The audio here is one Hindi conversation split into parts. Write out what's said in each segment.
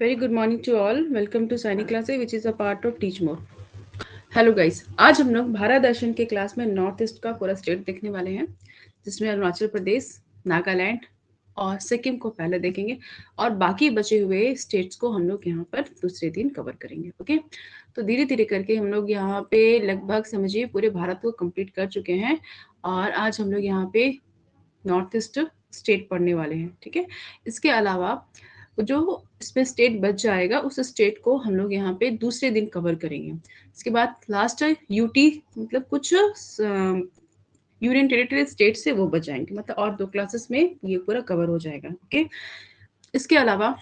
Very good morning to all. Welcome to Sainik Class, which is a part of Teach More. Hello guys, आज हम लोग भारत दर्शन के क्लास में नॉर्थ ईस्ट का पूरा स्टेट देखने वाले हैं, जिसमें अरुणाचल प्रदेश, नागालैंड और सिक्किम को पहले देखेंगे और बाकी बचे हुए स्टेट्स को हम लोग यहाँ पर दूसरे दिन कवर करेंगे। ओके, तो धीरे धीरे करके हम लोग यहाँ पे लगभग समझिए पूरे भारत को कंप्लीट कर चुके हैं और आज हम लोग यहाँ पे नॉर्थ ईस्ट स्टेट पढ़ने वाले हैं। ठीक है, इसके अलावा जो इसमें स्टेट बच जाएगा उस स्टेट को हम लोग यहाँ पे दूसरे दिन कवर करेंगे। इसके बाद लास्ट यूटी मतलब कुछ यूनियन टेरिटरी स्टेट से वो बच जाएंगे, मतलब और 2 क्लासेस में ये पूरा कवर हो जाएगा। ओके, इसके अलावा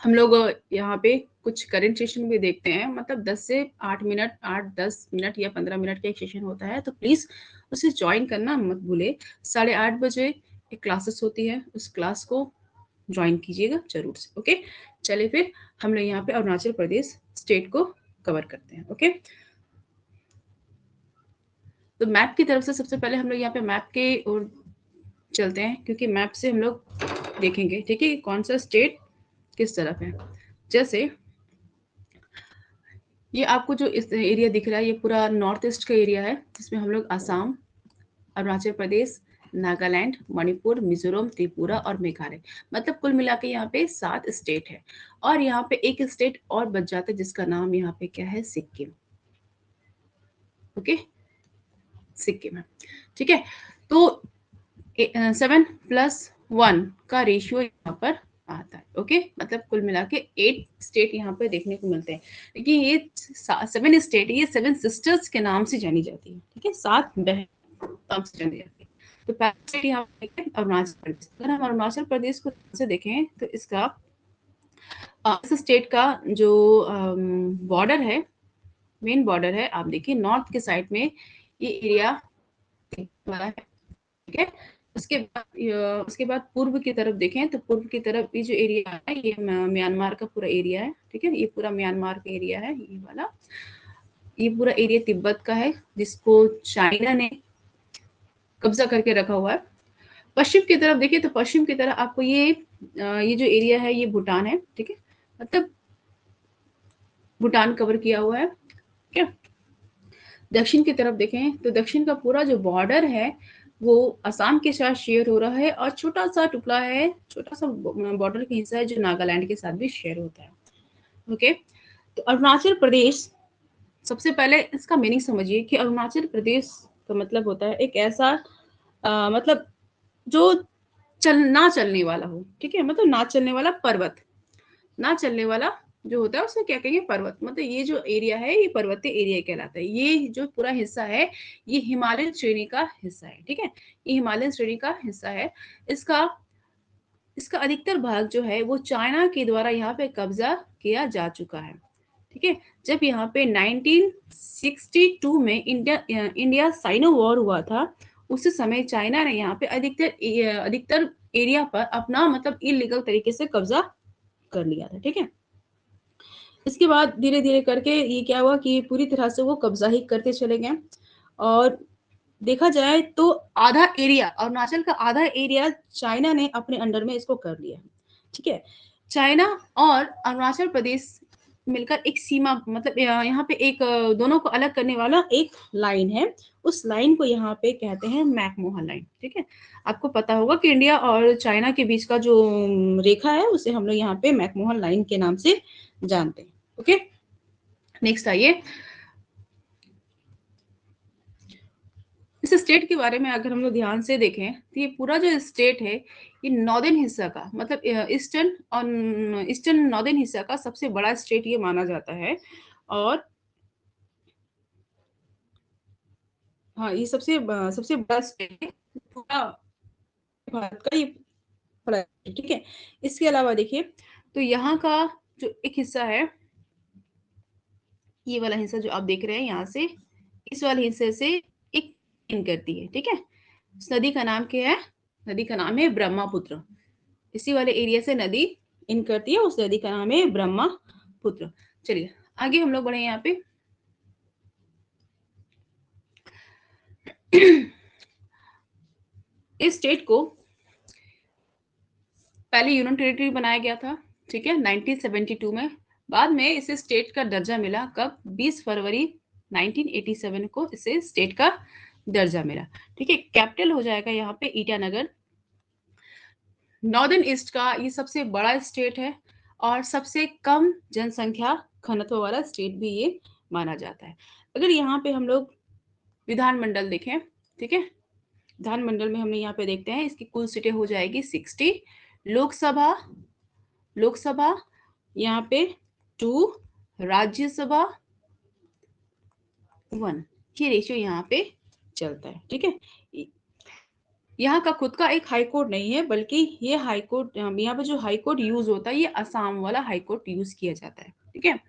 हम लोग यहाँ पे कुछ करेंट सेशन भी देखते हैं, मतलब 10 से 8 मिनट, 8-10 मिनट या 15 मिनट का एक सेशन होता है, तो प्लीज उसे ज्वाइन करना मत भूले। 8:30 बजे एक क्लासेस होती है, उस क्लास को ज्वाइन कीजिएगा जरूर से। ओके, चलिए फिर हम लोग यहाँ पे अरुणाचल प्रदेश स्टेट को कवर करते हैं। ओके, तो मैप की तरफ से सबसे पहले हम लोग यहाँ पे मैप के ओर चलते हैं, क्योंकि मैप से हम लोग देखेंगे, ठीक है, कौन सा स्टेट किस तरफ है। जैसे ये आपको जो इस एरिया दिख रहा है, ये पूरा नॉर्थ ईस्ट का एरिया है, जिसमें हम लोग असम, अरुणाचल प्रदेश, नागालैंड, मणिपुर, मिजोरम, त्रिपुरा और मेघालय, मतलब कुल मिला के यहाँ पे 7 स्टेट है। और यहाँ पे एक स्टेट और बच जाता है, जिसका नाम यहाँ पे क्या है, सिक्किम। ओके, सिक्किम है। ठीक है, तो 7+1 का रेशियो यहाँ पर आता है। ओके, मतलब कुल मिला के 8 स्टेट यहाँ पे देखने को मिलते हैं, लेकिन ये 7 स्टेट, ये 7 सिस्टर्स के नाम से जानी जाती है। ठीक है, 7 बहन नाम से जानी जाती है। तो पहला स्टेट यहाँ पे अरुणाचल प्रदेश। अगर हम अरुणाचल प्रदेश को से देखें तो इसका इस स्टेट का जो बॉर्डर है, मेन बॉर्डर है, आप देखिए नॉर्थ के साइड में ये एरिया वाला है। ठीक है, उसके बाद पूर्व की तरफ देखें तो पूर्व की तरफ ये जो एरिया है, ये म्यांमार का पूरा एरिया है। ठीक है, ये पूरा म्यांमार का एरिया है, ये वाला, ये पूरा एरिया तिब्बत का है, जिसको चाइना ने कब्जा करके रखा हुआ है। पश्चिम की तरफ देखिए तो पश्चिम की तरफ आपको ये जो एरिया है, ये भूटान है। ठीक है, मतलब भूटान कवर किया हुआ है। ठीक है, दक्षिण की तरफ देखें तो दक्षिण का पूरा जो बॉर्डर है वो असम के साथ शेयर हो रहा है, और छोटा सा टुकड़ा है, छोटा सा बॉर्डर का हिस्सा है जो नागालैंड के साथ भी शेयर होता है। ओके, तो अरुणाचल प्रदेश, सबसे पहले इसका मीनिंग समझिए कि अरुणाचल प्रदेश का मतलब होता है एक ऐसा मतलब जो ना चलने वाला हो। ठीक है, मतलब ना चलने वाला पर्वत, ना चलने वाला जो होता है उसे क्या कहेंगे, पर्वत। मतलब ये जो एरिया है ये पर्वतीय एरिया कहलाता है। ये जो पूरा हिस्सा है ये हिमालयन श्रेणी का हिस्सा है। ठीक है, ये हिमालयन श्रेणी का हिस्सा है। इसका इसका अधिकतर भाग जो है वो चाइना के द्वारा यहाँ पे कब्जा किया जा चुका है। ठीक है, जब यहाँ पे 1962 में इंडिया साइनो वॉर हुआ था, उस समय चाइना ने यहाँ पे अधिकतर एरिया पर अपना मतलब इलीगल तरीके से कब्जा कर लिया था। ठीक है, इसके बाद धीरे धीरे करके ये क्या हुआ कि पूरी तरह से वो कब्जा ही करते चले गए, और देखा जाए तो आधा एरिया, अरुणाचल का आधा एरिया चाइना ने अपने अंडर में इसको कर लिया। ठीक है, चाइना और अरुणाचल प्रदेश मिलकर एक सीमा, मतलब यहाँ पे एक दोनों को अलग करने वाला एक लाइन है, उस लाइन को यहाँ पे कहते हैं मैकमोहन लाइन। ठीक है, आपको पता होगा कि इंडिया और चाइना के बीच का जो रेखा है उसे हम लोग यहाँ पे मैकमोहन लाइन के नाम से जानते हैं। ओके, नेक्स्ट आइए, इस स्टेट के बारे में अगर हम लोग ध्यान से देखें तो ये पूरा जो स्टेट है ये नॉर्दर्न हिस्सा का, मतलब ईस्टर्न और ईस्टर्न नॉर्दर्न हिस्सा का सबसे बड़ा स्टेट ये माना जाता है। और हाँ, ये सबसे बड़ा स्टेट है पूरा भारत का, ये बड़ा है। ठीक है, इसके अलावा देखिए तो यहाँ का जो एक हिस्सा है, ये वाला हिस्सा जो आप देख रहे हैं, यहाँ से इस वाले हिस्से से एक इन करती है। ठीक है, इस नदी का नाम क्या है, नदी का नाम है ब्रह्मपुत्र। इसी वाले एरिया से नदी इन करती है, उस नदी का नाम है ब्रह्मपुत्र। चलिए आगे हम लोग बढ़े यहाँ पे। इस स्टेट को पहले यूनियन टेरिटरी बनाया गया था, ठीक है, 1972 में। बाद में इसे स्टेट का दर्जा मिला कब? 20 फरवरी 1987 को इसे स्टेट का दर्जा मिला। ठीक है, कैपिटल हो जाएगा यहाँ पे ईटानगर। नॉर्दर्न ईस्ट का ये सबसे बड़ा स्टेट है और सबसे कम जनसंख्या घनत्व वाला स्टेट भी ये माना जाता है। अगर यहाँ पे हम लोग विधानमंडल देखें, ठीक है, विधानमंडल में हमने यहाँ पे देखते हैं इसकी कुल सीटें हो जाएगी 60। लोकसभा लोकसभा यहाँ पे 2, राज्यसभा 1, ये रेशियो यहाँ पे चलता है। ठीक है, यहाँ का खुद का एक हाई कोर्ट नहीं है, बल्कि ये हाई कोर्ट, यहाँ पे जो हाई कोर्ट यूज होता है ये असम वाला हाई कोर्ट यूज किया जाता है। ठीक है,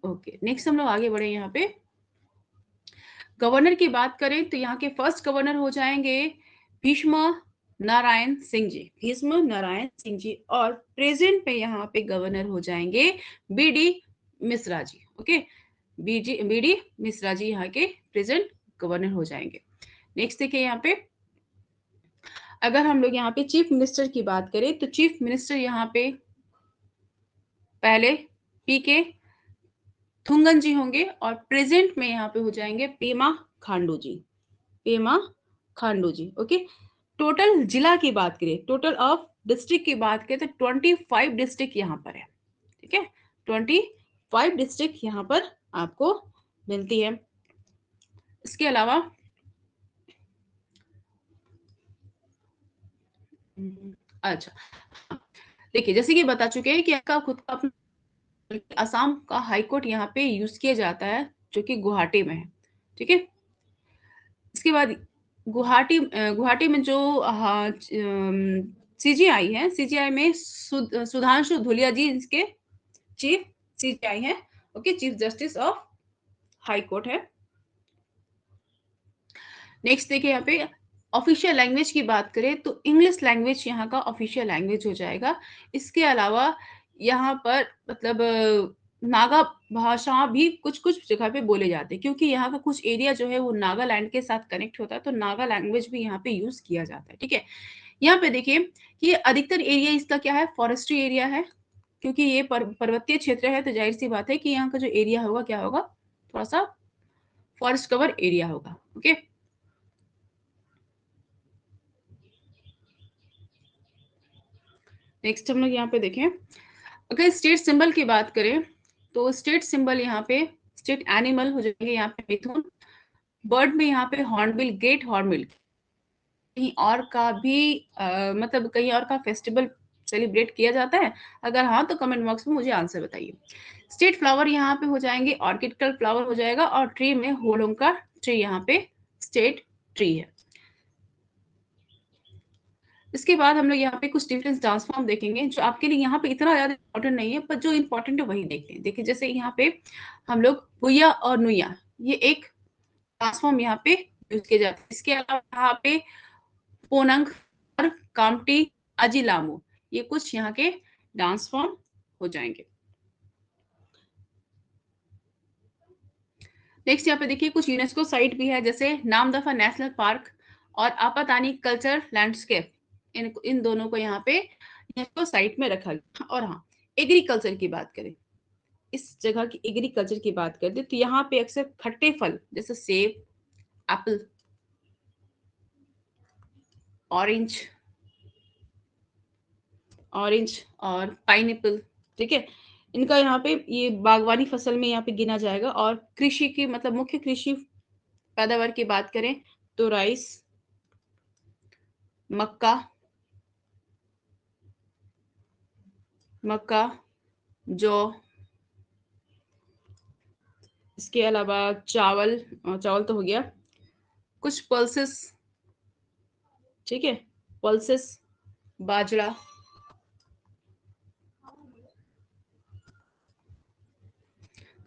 ओके, नेक्स्ट हम लोग आगे बढ़े। यहाँ पे गवर्नर की बात करें तो यहाँ के फर्स्ट गवर्नर हो जाएंगे भीष्म नारायण सिंह जी, भीष्म नारायण सिंह जी। और प्रेजेंट में यहाँ पे गवर्नर हो जाएंगे BD Mishra ji. Okay, BD Mishra ji यहाँ के प्रेजेंट गवर्नर हो जाएंगे। नेक्स्ट देखिए यहाँ पे, अगर हम लोग यहाँ पे चीफ मिनिस्टर की बात करें तो चीफ मिनिस्टर यहाँ पे पहले पीके थुंगन जी होंगे और प्रेजेंट में यहाँ पे हो जाएंगे पेमा खांडू जी, पेमा खांडू जी। ओके, टोटल जिला की बात करें, टोटल ऑफ डिस्ट्रिक्ट की बात करें तो 25 डिस्ट्रिक्ट यहाँ पर है। ठीक है, 25 डिस्ट्रिक्ट यहाँ पर आपको मिलती है। इसके अलावा अच्छा, देखिए जैसे कि बता चुके हैं कि आपका खुद का अपना असम का हाई कोर्ट यहाँ पे यूज किया जाता है जो कि गुवाहाटी में है। ठीक है, इसके बाद गुवाहाटी में जो सीजीआई है, सीजीआई में सुधांशु धुलिया जी इसके चीफ सीजीआई है। Okay, chief justice of high court है। नेक्स्ट देखिए यहाँ पे ऑफिशियल लैंग्वेज की बात करें तो इंग्लिश लैंग्वेज यहाँ का ऑफिशियल लैंग्वेज हो जाएगा। इसके अलावा यहाँ पर मतलब नागा भाषा भी कुछ कुछ जगह पे बोले जाते हैं, क्योंकि यहाँ का कुछ एरिया जो है वो नागालैंड के साथ कनेक्ट होता है, तो नागा लैंग्वेज भी यहाँ पे यूज किया जाता है। ठीक है, यहाँ पे देखिए कि अधिकतर एरिया इसका क्या है, फॉरेस्ट्री एरिया है, क्योंकि ये पर्वतीय क्षेत्र है, तो जाहिर सी बात है कि यहाँ का जो एरिया होगा क्या होगा, थोड़ा सा फॉरेस्ट कवर एरिया होगा। ओके, नेक्स्ट हम लोग यहाँ पे देखें, अगर स्टेट सिंबल की बात करें तो स्टेट सिंबल यहाँ पे, स्टेट एनिमल हो जाएंगे यहाँ पे मिथुन। बर्ड में यहाँ पे हॉर्नबिल, ग्रेट हॉर्नबिल। कहीं और का भी मतलब कहीं और का फेस्टिवल सेलिब्रेट किया जाता है? अगर हाँ तो कमेंट बॉक्स में मुझे आंसर बताइए। स्टेट फ्लावर यहाँ पे हो जाएंगे ऑर्किड फ्लावर हो जाएगा, और ट्री में होलोंग का ट्री यहाँ पे स्टेट ट्री है। इसके बाद हम लोग यहाँ पे कुछ डिफरेंस डांस फॉर्म देखेंगे जो आपके लिए यहाँ पे इतना ज्यादा इंपॉर्टेंट नहीं है, पर जो इंपॉर्टेंट है वही देखते हैं। देखिए जैसे यहाँ पे हम लोग भुया और नुया, ये एक डांस फॉर्म यहाँ पे यूज किए जाते हैं। इसके अलावा यहाँ पे पोनंग और कामटी अजिलामू, ये कुछ यहाँ के डांस फॉर्म हो जाएंगे। नेक्स्ट यहाँ पे देखिए कुछ यूनेस्को साइट भी है, जैसे नामदफा नेशनल पार्क और आपातानी कल्चर लैंडस्केप, इन दोनों को यहाँ पे यूनेस्को साइट में रखा गया। और हाँ, एग्रीकल्चर की बात करें, इस जगह की एग्रीकल्चर की बात करते तो यहाँ पे अक्सर खट्टे फल जैसे सेब, एप्पल, ऑरेंज ऑरेंज और पाइनएप्पल, ठीक है, इनका यहाँ पे ये बागवानी फसल में यहाँ पे गिना जाएगा। और कृषि की मतलब मुख्य कृषि पैदावार की बात करें तो राइस, मक्का मक्का, जौ, इसके अलावा चावल, चावल तो हो गया, कुछ पल्सेस, ठीक है, पल्सेस, बाजरा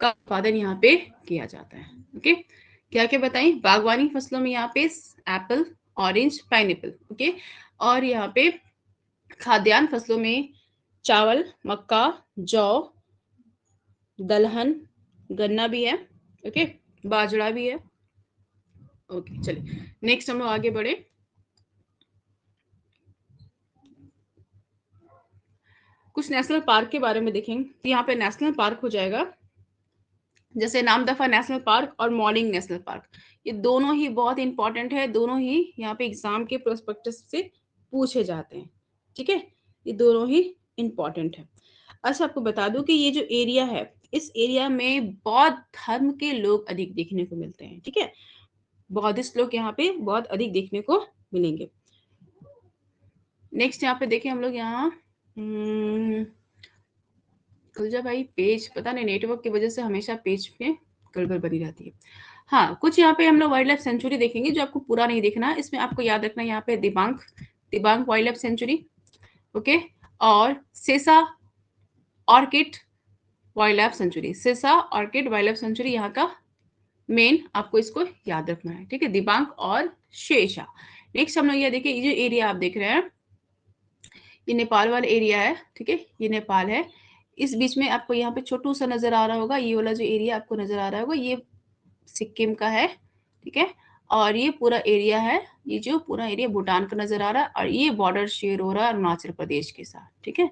का उत्पादन यहाँ पे किया जाता है। ओके, क्या क्या बताएं, बागवानी फसलों में यहाँ पे एप्पल, ऑरेंज, पाइनएप्पल। ओके, और यहाँ पे खाद्यान्न फसलों में चावल, मक्का, जौ, दलहन, गन्ना भी है। ओके, बाजरा भी है। ओके, चलिए नेक्स्ट हम लोग आगे बढ़े। कुछ नेशनल पार्क के बारे में देखेंगे, तो यहाँ पे नेशनल पार्क हो जाएगा, जैसे नामदफा नेशनल पार्क और मॉर्निंग नेशनल पार्क, ये दोनों ही बहुत इंपॉर्टेंट है, दोनों ही यहाँ पे एग्जाम के प्रोस्पेक्टस से पूछे जाते हैं। ठीक है, ये दोनों ही इंपॉर्टेंट है। अच्छा, आपको बता दूं कि ये जो एरिया है, इस एरिया में बौद्ध धर्म के लोग अधिक देखने को मिलते हैं। ठीक है, बौद्धिस्ट लोग यहाँ पे बहुत अधिक देखने को मिलेंगे। नेक्स्ट यहाँ पे देखें हम लोग, यहाँ खुल जा भाई पेज, पता नहीं नेटवर्क की वजह से हमेशा पेज में गड़बड़ बनी रहती है। हाँ, कुछ यहाँ पे हम लोग वाइल्ड लाइफ सेंचुरी देखेंगे, जो आपको पूरा नहीं देखना है, इसमें आपको याद रखना है यहाँ पे Dibang, Dibang wild life sanctuary, okay, और सेसा ऑर्किड वाइल्ड लाइफ सेंचुरी, सेसा ऑर्किड वाइल्ड लाइफ सेंचुरी यहाँ का मेन आपको इसको याद रखना है। ठीक है, दिबांग और शेषा। नेक्स्ट हम लोग ये देखिए, ये जो एरिया आप देख रहे हैं, ये नेपाल वाला एरिया है। ठीक है, ये नेपाल है। इस बीच में आपको यहाँ पे छोटू सा नजर आ रहा होगा, ये वाला जो एरिया आपको नजर आ रहा होगा, ये सिक्किम का है। ठीक है, और ये पूरा एरिया है, ये जो पूरा एरिया भूटान का नजर आ रहा है, और ये बॉर्डर शेयर हो रहा है अरुणाचल प्रदेश के साथ। ठीक है,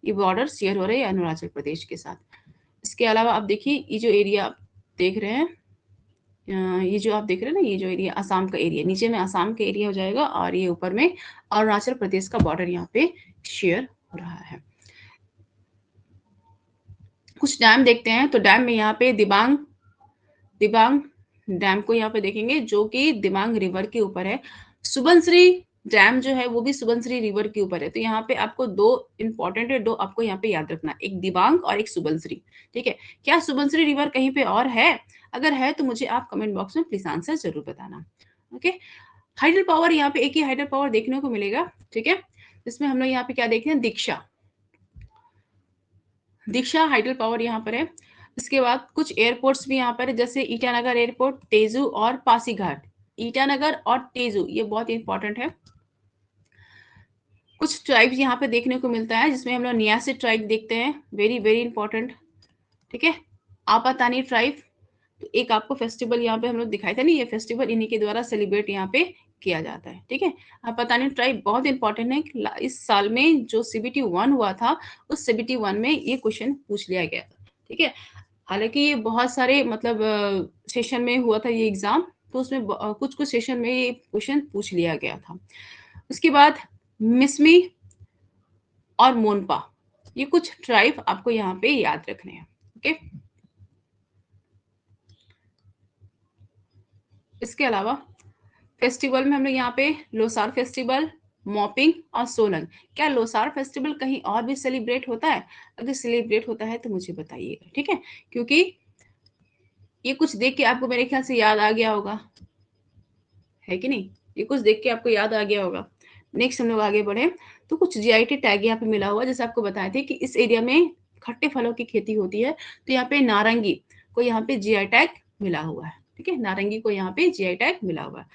ये बॉर्डर शेयर हो रहा है अरुणाचल प्रदेश के साथ। इसके अलावा आप देखिए, ये जो एरिया आप देख रहे हैं, ये जो आप देख रहे हैं ना, ये जो एरिया असम का एरिया, नीचे में असम का एरिया हो जाएगा, और ये ऊपर में अरुणाचल प्रदेश का बॉर्डर यहाँ पे शेयर हो रहा है। कुछ डैम देखते हैं, तो डैम में यहाँ पे दिबांग, दिबांग डैम को यहाँ पे देखेंगे, जो कि दिबांग रिवर के ऊपर है। सुबनश्री डैम जो है वो भी सुबनश्री रिवर के ऊपर है। तो यहाँ पे आपको दो इंपॉर्टेंट है, दो आपको यहाँ पे याद रखना, एक दिबांग और एक सुबनश्री। ठीक है, क्या सुबनश्री रिवर कहीं पे और है? अगर है तो मुझे आप कमेंट बॉक्स में प्लीज आंसर जरूर बताना। ओके, हाइडल पावर, यहाँ पे एक ही हाइडल पावर देखने को मिलेगा। ठीक है, इसमें हम लोग यहाँ पे क्या देखते हैं, दीक्षा, दीक्षा हाइडल पावर यहाँ पर है। इसके बाद कुछ एयरपोर्ट्स भी यहाँ पर है, जैसे ईटानगर एयरपोर्ट, तेजू और पासीघाट। ईटानगर और तेजू ये बहुत इंपॉर्टेंट है। कुछ ट्राइब्स यहाँ पे देखने को मिलता है, जिसमें हम लोग नियासी ट्राइब देखते हैं, वेरी वेरी इंपॉर्टेंट। ठीक है, आपातानी ट्राइब, तो एक आपको फेस्टिवल यहाँ पे हम लोग दिखाई था नहीं, ये फेस्टिवल इन्हीं के द्वारा सेलिब्रेट यहाँ पे किया जाता है। ठीक है, आपातानी ट्राइब बहुत इंपॉर्टेंट है। इस साल में जो CBT 1 हुआ था, उस CBT 1 में ये क्वेश्चन पूछ लिया गया था। ठीक है, हालांकि ये बहुत सारे मतलब सेशन में हुआ था ये एग्जाम, तो उसमें कुछ कुछ सेशन में ये क्वेश्चन पूछ लिया गया था। उसके बाद मिसमी और मोनपा, ये कुछ ट्राइब आपको यहाँ पे याद रखने हैं। ओके, इसके अलावा फेस्टिवल में हम लोग यहाँ पे लोसार फेस्टिवल, मॉपिंग और सोलंग, क्या लोसार फेस्टिवल कहीं और भी सेलिब्रेट होता है? अगर सेलिब्रेट होता है तो मुझे बताइएगा। ठीक है, क्योंकि ये कुछ देख के आपको मेरे ख्याल से याद आ गया होगा, है कि नहीं? ये कुछ देख के आपको याद आ गया होगा। नेक्स्ट हम लोग आगे बढ़े, तो कुछ GIT टैग यहाँ पे मिला हुआ, जैसे आपको बताए थे कि इस एरिया में खट्टे फलों की खेती होती है, तो यहाँ पे नारंगी को यहाँ पे GI टैग मिला हुआ है। ठीक है, नारंगी को यहाँ पे GI टैग मिला हुआ है।